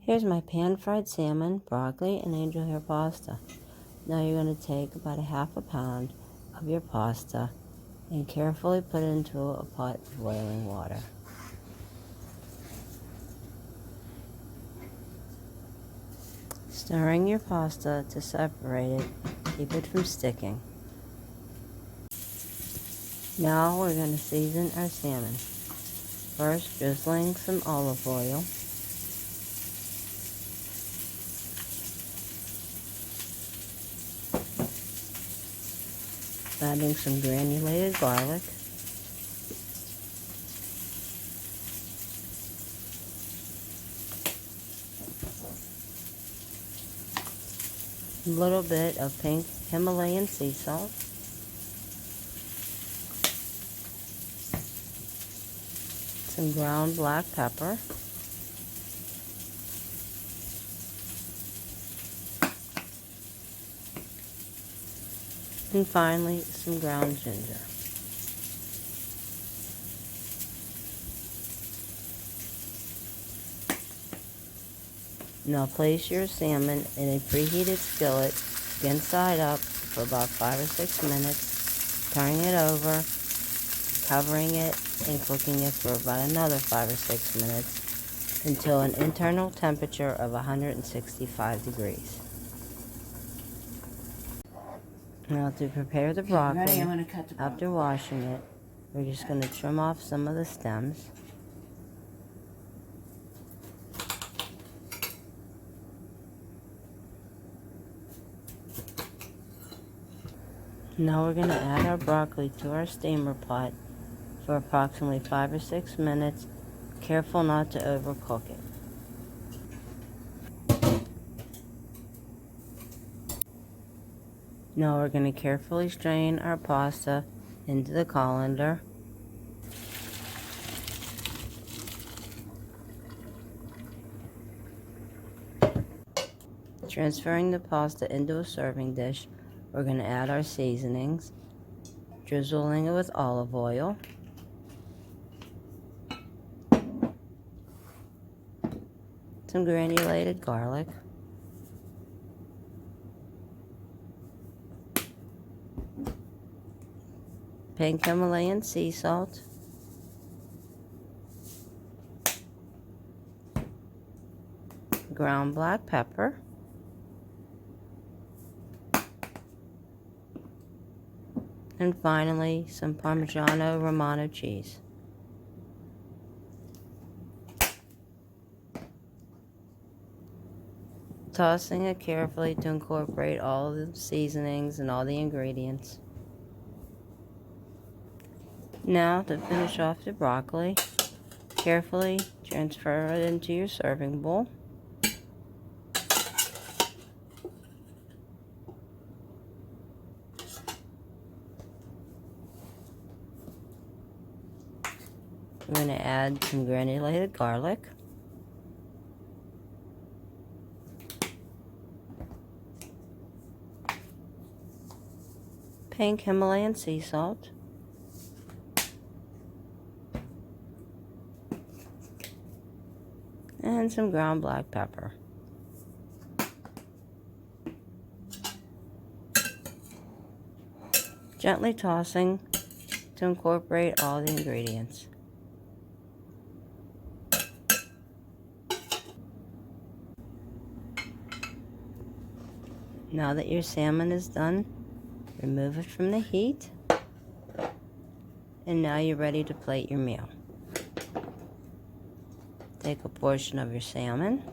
Here's my pan-fried salmon, broccoli, and angel hair pasta. Now you're going to take about a half a pound of your pasta and carefully put it into a pot of boiling water. Stirring your pasta to separate it, keep it from sticking. Now we're going to season our salmon. First, drizzling some olive oil. Adding some granulated garlic. A little bit of pink Himalayan sea salt. Some ground black pepper. And finally, some ground ginger. Now place your salmon in a preheated skillet, skin side up, for about 5 or 6 minutes, turning it over, covering it, and cooking it for about another 5 or 6 minutes until an internal temperature of 165 degrees. Now to prepare the broccoli, after washing it, we're just going to trim off some of the stems. Now we're going to add our broccoli to our steamer pot for approximately 5 or 6 minutes. Careful not to overcook it. Now we're going to carefully strain our pasta into the colander. Transferring the pasta into a serving dish, we're going to add our seasonings, drizzling it with olive oil, some granulated garlic, pink Himalayan sea salt, ground black pepper, and finally some Parmesan Romano cheese. Tossing it carefully to incorporate all the seasonings and all the ingredients. Now, to finish off the broccoli, carefully transfer it into your serving bowl. We're going to add some granulated garlic. Pink Himalayan sea salt. And some ground black pepper. Gently tossing to incorporate all the ingredients. Now that your salmon is done, remove it from the heat. And now you're ready to plate your meal. Take a portion of your salmon,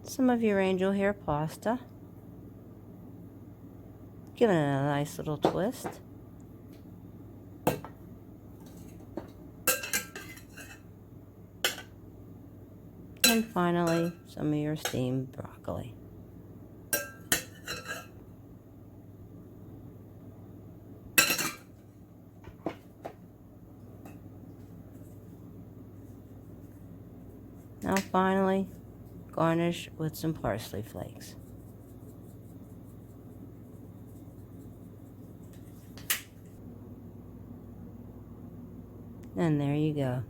some of your angel hair pasta, give it a nice little twist, and finally some of your steamed broccoli. Now finally, garnish with some parsley flakes. And there you go.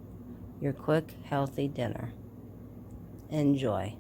Your quick, healthy dinner. Enjoy.